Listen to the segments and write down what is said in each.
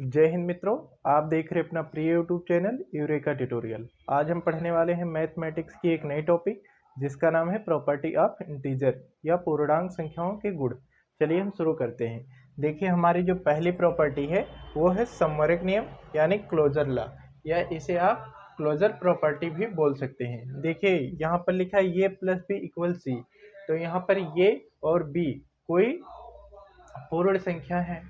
जय हिंद मित्रों। आप देख रहे हैं अपना प्रिय यूट्यूब चैनल यूरेका ट्यूटोरियल। आज हम पढ़ने वाले हैं मैथमेटिक्स की एक नई टॉपिक जिसका नाम है प्रॉपर्टी ऑफ इंटीजर या पूर्णांक संख्याओं के गुण। चलिए हम शुरू करते हैं। देखिए हमारी जो पहली प्रॉपर्टी है वो है समवर्ग नियम यानी क्लोजर लॉ, या इसे आप क्लोजर प्रॉपर्टी भी बोल सकते हैं। देखिए यहाँ पर लिखा है ये प्लस बी इक्वल सी, तो यहाँ पर ये और बी कोई पूर्ण संख्या है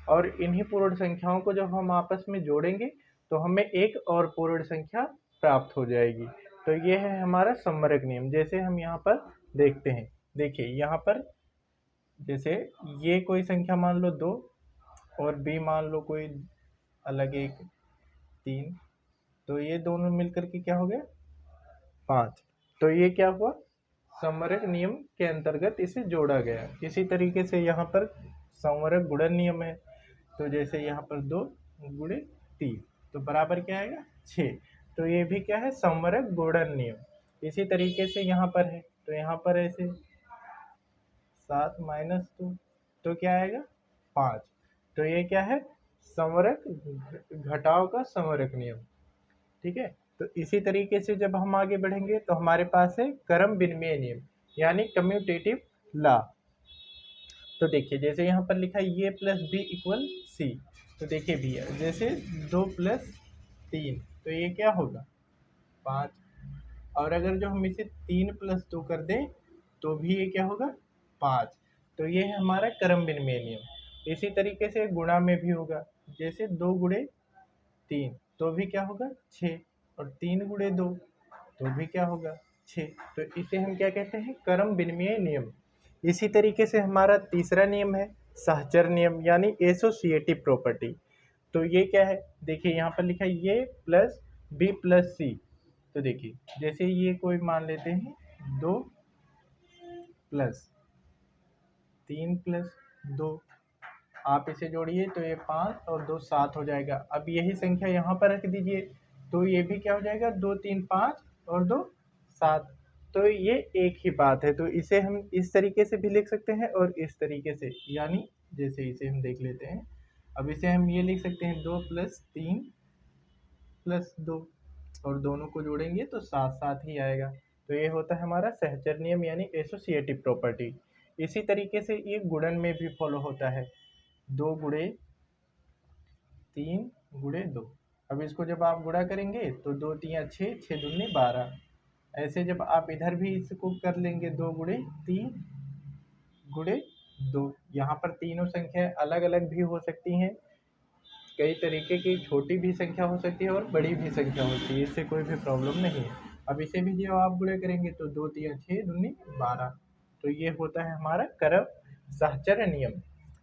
और इन्हीं पूर्ण संख्याओं को जब हम आपस में जोड़ेंगे तो हमें एक और पूर्ण संख्या प्राप्त हो जाएगी। तो ये है हमारा समवर्ग नियम। जैसे हम यहाँ पर देखते हैं, देखिए यहाँ पर जैसे ये कोई संख्या मान लो 2 और बी मान लो कोई अलग एक 3, तो ये दोनों मिलकर के क्या हो गया 5। तो ये क्या हुआ, समवर्ग नियम के अंतर्गत इसे जोड़ा गया। इसी तरीके से यहाँ पर समवर्ग गुणन नियम है, तो जैसे यहाँ पर 2 गुणे 3 तो बराबर क्या आएगा 6। तो ये भी क्या है, समवर्ग गुणन नियम। इसी तरीके से यहाँ पर है, तो यहाँ पर ऐसे 7 माइनस 2 तो क्या आएगा 5। तो ये क्या है, समवर्ग घटाव का समवर्ग नियम। ठीक है, तो इसी तरीके से जब हम आगे बढ़ेंगे तो हमारे पास है क्रम विनिमय नियम यानी कम्यूटेटिव लॉ। तो देखिए जैसे यहाँ पर लिखा है ये प्लस बी इक्वल सी, तो देखिए भैया जैसे 2 प्लस 3 तो ये क्या होगा 5, और अगर जो हम इसे 3 प्लस 2 कर दें तो भी ये क्या होगा 5। तो ये है हमारा क्रम विनिमय नियम। इसी तरीके से गुणा में भी होगा, जैसे 2 गुणे 3 तो भी क्या होगा 6, और 3 गुणे 2 तो भी क्या होगा 6। तो इसे हम क्या कहते हैं, क्रम विनिमय नियम। इसी तरीके से हमारा तीसरा नियम है सहचर नियम यानी एसोसिएटिव प्रॉपर्टी। तो ये क्या है, देखिए यहाँ पर लिखा है ये प्लस बी प्लस सी। तो देखिए जैसे ये कोई मान लेते हैं 2 प्लस 3 प्लस 2, आप इसे जोड़िए तो ये 5 और 2 7 हो जाएगा। अब यही संख्या यहाँ पर रख दीजिए तो ये भी क्या हो जाएगा 2 3 5 और 2 7। तो ये एक ही बात है, तो इसे हम इस तरीके से भी लिख सकते हैं और इस तरीके से, यानी जैसे इसे हम देख लेते हैं। अब इसे हम ये लिख सकते हैं 2 प्लस 3 प्लस 2 और दोनों को जोड़ेंगे तो 7 7 ही आएगा। तो ये होता है हमारा सहचर नियम यानी एसोसिएटिव प्रॉपर्टी। इसी तरीके से ये गुणन में भी फॉलो होता है, 2 गुणे 3 गुणे 2। अब इसको जब आप गुणा करेंगे तो 2 3 6 6 दूनी 12। ऐसे जब आप इधर भी इसको कर लेंगे 2 गुणे 3 गुणे 2, यहाँ पर तीनों संख्या अलग अलग भी हो सकती हैं, कई तरीके की छोटी भी संख्या हो सकती है और बड़ी भी संख्या होती है, इससे कोई भी प्रॉब्लम नहीं है। अब इसे भी जब आप गुणे करेंगे तो 2 3 6 दूनी 12। तो ये होता है हमारा क्रम सहचर नियम।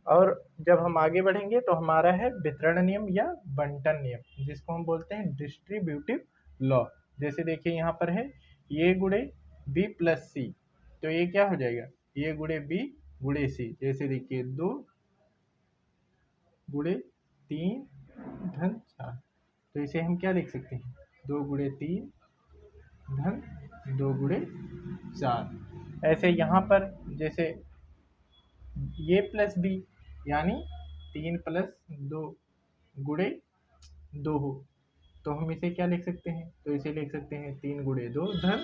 और जब हम आगे बढ़ेंगे तो हमारा है वितरण नियम या बंटन नियम, जिसको हम बोलते हैं डिस्ट्रीब्यूटिव लॉ। जैसे देखिए यहाँ पर है ये गुणे बी प्लस सी, तो ये क्या हो जाएगा ये गुणे बी गुणे सी। जैसे देखिए 2 गुणे 3 धन 4, तो इसे हम क्या लिख सकते हैं 2 गुणे 3 धन 2 गुणे 4। ऐसे यहाँ पर जैसे ये प्लस बी यानी 3 प्लस 2 गुणे 2 हो, तो हम इसे क्या लिख सकते हैं, तो इसे लिख सकते हैं 3 गुणे 2 धन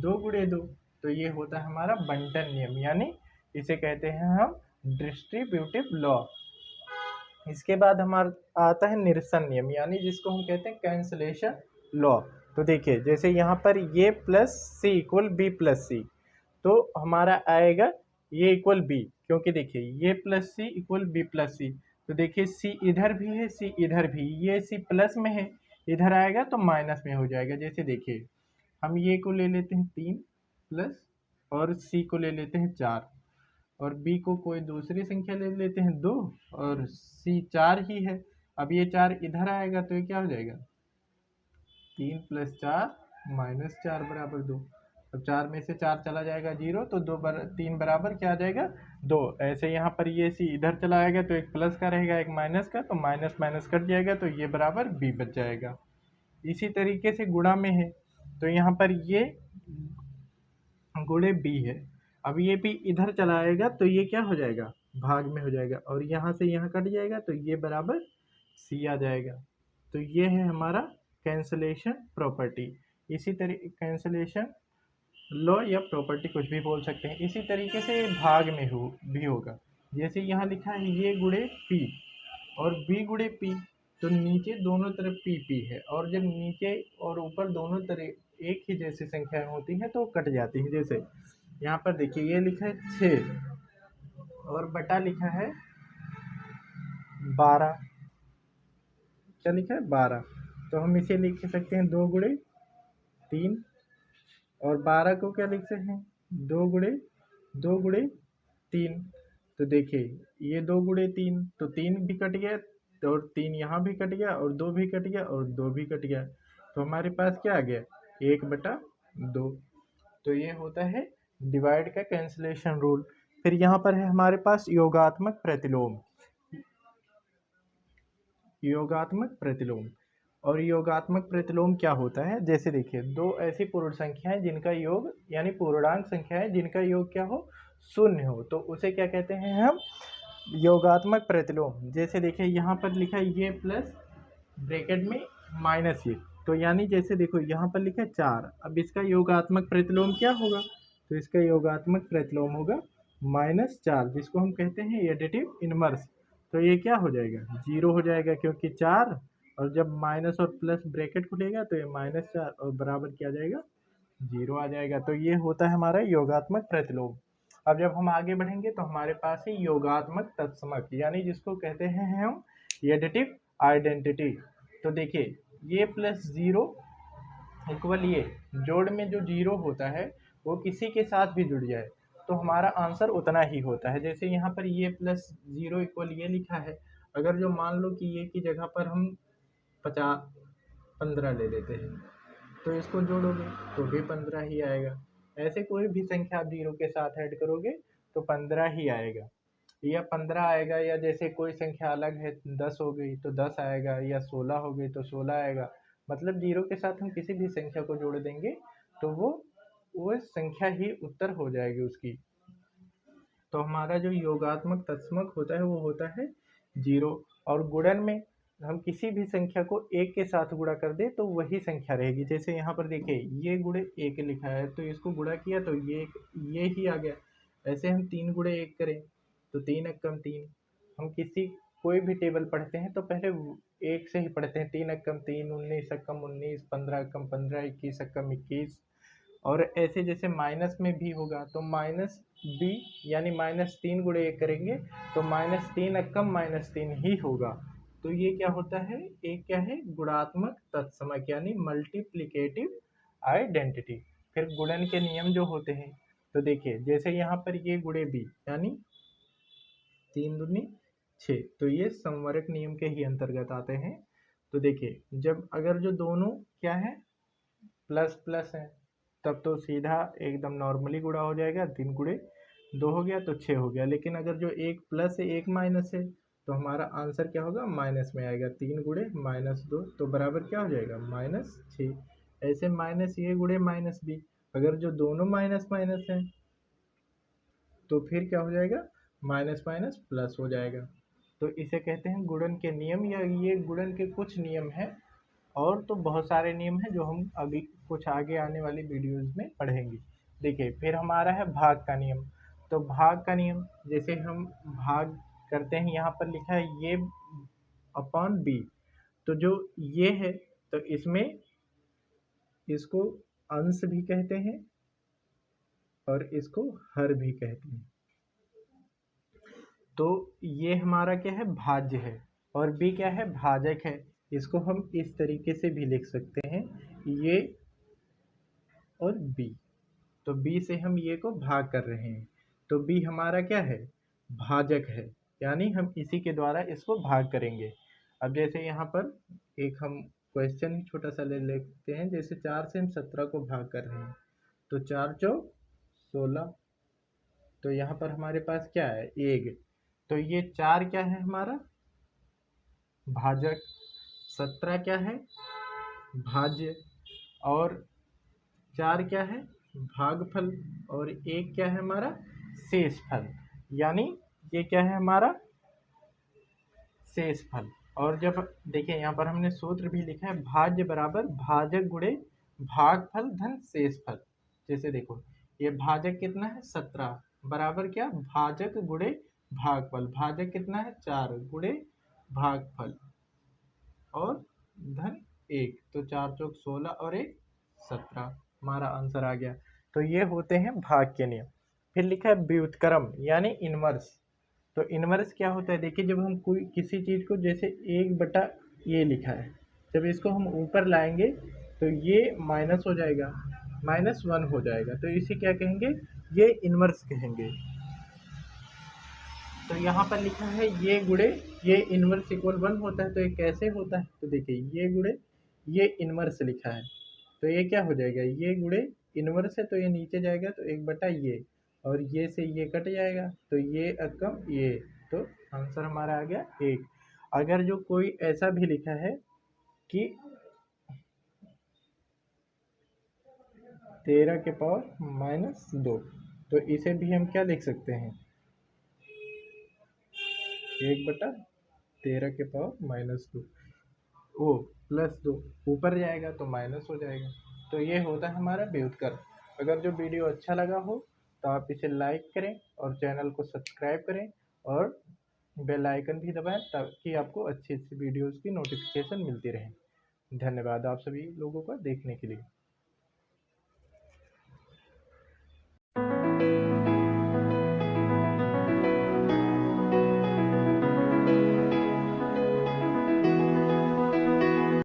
2 गुणे 2। तो ये होता है हमारा बंटन नियम, यानी इसे कहते हैं हम डिस्ट्रीब्यूटिव लॉ। इसके बाद हमारा आता है निरसन नियम यानी जिसको हम कहते हैं कैंसलेशन लॉ। तो देखिए जैसे यहाँ पर ये प्लस सी इक्वल बी प्लस सी, तो हमारा आएगा ये इक्वल बी, क्योंकि देखिए ये प्लस सी इक्वल बी प्लस सी। तो देखिए सी इधर भी है सी इधर भी, ये सी प्लस में है इधर आएगा तो माइनस में हो जाएगा। जैसे देखिए हम ये को ले लेते हैं 3 प्लस और सी को ले लेते हैं 4 और बी को कोई दूसरी संख्या ले लेते हैं 2 और सी 4 ही है। अब ये 4 इधर आएगा तो ये क्या हो जाएगा 3 प्लस 4 माइनस 4 बराबर 2। अब 4 में से 4 चला जाएगा 0, तो 3 बराबर क्या आ जाएगा 2। ऐसे यहाँ पर ये सी इधर चला आएगा तो एक प्लस का रहेगा एक माइनस का, तो माइनस माइनस कट जाएगा तो ये बराबर बी बच जाएगा। इसी तरीके से गुणा में है, तो यहाँ पर ये गुणे बी है। अब ये भी इधर चला आएगा तो ये क्या हो जाएगा भाग में हो जाएगा और यहाँ से यहाँ कट जाएगा तो ये बराबर सी आ जाएगा। तो ये है हमारा कैंसलेशन प्रॉपर्टी। इसी तरीके कैंसलेशन लॉ या प्रॉपर्टी कुछ भी बोल सकते हैं। इसी तरीके से भाग में भी होगा। जैसे यहाँ लिखा है ये गुणे पी और बी गुणे पी, तो नीचे दोनों तरफ पी पी है, और जब नीचे और ऊपर दोनों तरफ एक ही जैसी संख्याएं होती हैं तो कट जाती हैं। जैसे यहाँ पर देखिए ये लिखा है 6 और बटा लिखा है 12। क्या लिखा है 12, तो हम इसे लिख सकते हैं 2 गुणे 3, और 12 को क्या लिख सकते हैं 2 गुणे 3। तो देखिए ये 2 गुणे 3, तो 3 भी कट गया, तो और 3 यहाँ भी कट गया, और 2 भी कट गया, और 2 भी कट गया, तो हमारे पास क्या आ गया 1/2। तो ये होता है डिवाइड का कैंसलेशन रूल। फिर यहाँ पर है हमारे पास योगात्मक प्रतिलोम। योगात्मक प्रतिलोम और योगात्मक प्रतिलोम क्या होता है, जैसे देखिए दो ऐसी पूर्ण संख्याएं जिनका योग यानी पूर्णांक संख्याएं जिनका योग क्या हो 0 हो, तो उसे क्या कहते हैं हम योगात्मक प्रतिलोम। जैसे देखिए यहाँ पर लिखा है ये प्लस ब्रैकेट में माइनस ये, तो यानी जैसे देखो यहाँ पर लिखा है 4, अब इसका योगात्मक प्रतिलोम क्या होगा, तो इसका योगात्मक प्रतिलोम होगा -4, जिसको हम कहते हैं एडिटिव इनवर्स। तो ये क्या हो जाएगा 0 हो जाएगा, क्योंकि 4 और जब माइनस और प्लस ब्रैकेट खुलेगा तो ये -4 और बराबर क्या आ जाएगा 0 आ जाएगा। तो ये होता है हमारा योगात्मक प्रतिलोम। अब जब हम आगे बढ़ेंगे तो हमारे पास है योगात्मक तत्समक, यानी जिसको कहते हैं हम एडिटिव आइडेंटिटी। तो देखिए ये प्लस 0 इक्वल ये जोड़ में जो 0 होता है वो किसी के साथ भी जुड़ जाए तो हमारा आंसर उतना ही होता है। जैसे यहाँ पर ये प्लस 0 इक्वल ये लिखा है, अगर जो मान लो कि ये की जगह पर हम 15 ले लेते हैं तो इसको जोड़ोगे तो भी 15 ही आएगा। ऐसे कोई भी संख्या आप 0 के साथ ऐड करोगे तो 15 ही आएगा, या 15 आएगा, या जैसे कोई संख्या अलग है 10 हो गई तो 10 आएगा, या 16 हो गई तो 16 आएगा। मतलब 0 के साथ हम किसी भी संख्या को जोड़ देंगे तो वो संख्या ही उत्तर हो जाएगी उसकी। तो हमारा जो योगात्मक तत्समक होता है वो होता है 0। और गुणन में हम किसी भी संख्या को 1 के साथ गुणा कर दे तो वही संख्या रहेगी। जैसे यहाँ पर देखिए ये गुणे 1 लिखा है तो इसको गुणा किया तो ये ही आ गया। ऐसे हम 3 गुणे 1 करें तो 3 एकम 3। हम किसी कोई भी टेबल पढ़ते हैं तो पहले 1 से ही पढ़ते हैं। 3 एकम 3, 19 एकम 19, 15 एकम 15, 21 एकम 21। और ऐसे जैसे माइनस में भी होगा तो माइनस बी यानी -3 गुणे 1 करेंगे तो -3 एकम -3 ही होगा। तो ये क्या होता है, एक क्या है गुणात्मक तत्समक यानी मल्टीप्लिकेटिव आइडेंटिटी। फिर गुणन के नियम जो होते हैं तो देखिए जैसे यहाँ पर ये गुणे बी यानी 3 दूनी 6, तो ये संवरक नियम के ही अंतर्गत आते हैं। तो देखिए जब अगर जो दोनों क्या है प्लस प्लस है तब तो सीधा एकदम नॉर्मली गुणा हो जाएगा, 3 गुणे 2 हो गया तो 6 हो गया। लेकिन अगर जो एक प्लस है एक माइनस है तो हमारा आंसर क्या होगा माइनस में आएगा। 3 गुणे -2 तो बराबर क्या हो जाएगा -6। ऐसे माइनस ये गुणे माइनस बी, अगर जो दोनों माइनस माइनस है तो फिर क्या हो जाएगा माइनस माइनस प्लस हो जाएगा। तो इसे कहते हैं गुणन के नियम, या ये गुणन के कुछ नियम हैं। और तो बहुत सारे नियम हैं जो हम अभी कुछ आगे आने वाली वीडियोस में पढ़ेंगे। देखिए फिर हमारा है भाग का नियम। तो भाग का नियम जैसे हम भाग करते हैं, यहाँ पर लिखा है ये अपॉन बी, तो जो ये है तो इसमें इसको अंश भी कहते हैं और इसको हर भी कहते हैं। तो ये हमारा क्या है भाज्य है, और बी क्या है भाजक है। इसको हम इस तरीके से भी लिख सकते हैं ये और बी। तो बी से हम ये को भाग कर रहे हैं तो बी हमारा क्या है भाजक है, यानी हम इसी के द्वारा इसको भाग करेंगे। अब जैसे यहाँ पर एक हम क्वेश्चन ही छोटा सा ले लेते हैं। जैसे 4 से हम 17 को भाग कर रहे हैं तो 4 चौक 16, तो यहाँ पर हमारे पास क्या है 1, तो ये 4 क्या है हमारा भाजक, 17 क्या है भाज्य, और 4 क्या है भागफल, और 1 क्या है हमारा शेषफल। यानी ये क्या है हमारा शेषफल। और जब देखिए यहाँ पर हमने सूत्र भी लिखा है, भाज्य बराबर भाजक गुणे भागफल धन शेषफल। जैसे देखो ये भाजक कितना है 17 बराबर क्या भाजक गुणे भागफल, भाजक कितना है 4 गुणे भागफल और धन 1, तो 4 चौक 16 और 1 17, हमारा आंसर आ गया। तो ये होते हैं भाग के नियम। फिर लिखा है व्युत्क्रम यानी इनवर्स। तो इनवर्स क्या होता है, देखिए जब हम कोई किसी चीज़ को जैसे 1 बटा ये लिखा है, जब इसको हम ऊपर लाएंगे तो ये माइनस हो जाएगा, -1 हो जाएगा, तो इसे क्या कहेंगे, ये इनवर्स कहेंगे। तो यहाँ पर लिखा है ये गुणे ये इनवर्स इक्वल 1 होता है, तो ये कैसे होता है, तो देखिए ये गुणे ये इनवर्स लिखा है, तो ये क्या हो जाएगा, ये गुणे इनवर्स है तो ये नीचे जाएगा तो 1 बटा ये, और ये से ये कट जाएगा तो ये अकम ये, तो आंसर हमारा आ गया 1। अगर जो कोई ऐसा भी लिखा है कि 13 के पावर -2, तो इसे भी हम क्या लिख सकते हैं, 1/13 के पावर -2, ओ +2 ऊपर जाएगा तो माइनस हो जाएगा। तो ये होता है हमारा व्युत्क्रम। अगर जो वीडियो अच्छा लगा हो तो आप इसे लाइक करें और चैनल को सब्सक्राइब करें और बेल आइकन भी दबाएं ताकि आपको अच्छी अच्छी वीडियोज़ की नोटिफिकेशन मिलती रहे। धन्यवाद आप सभी लोगों का देखने के लिए।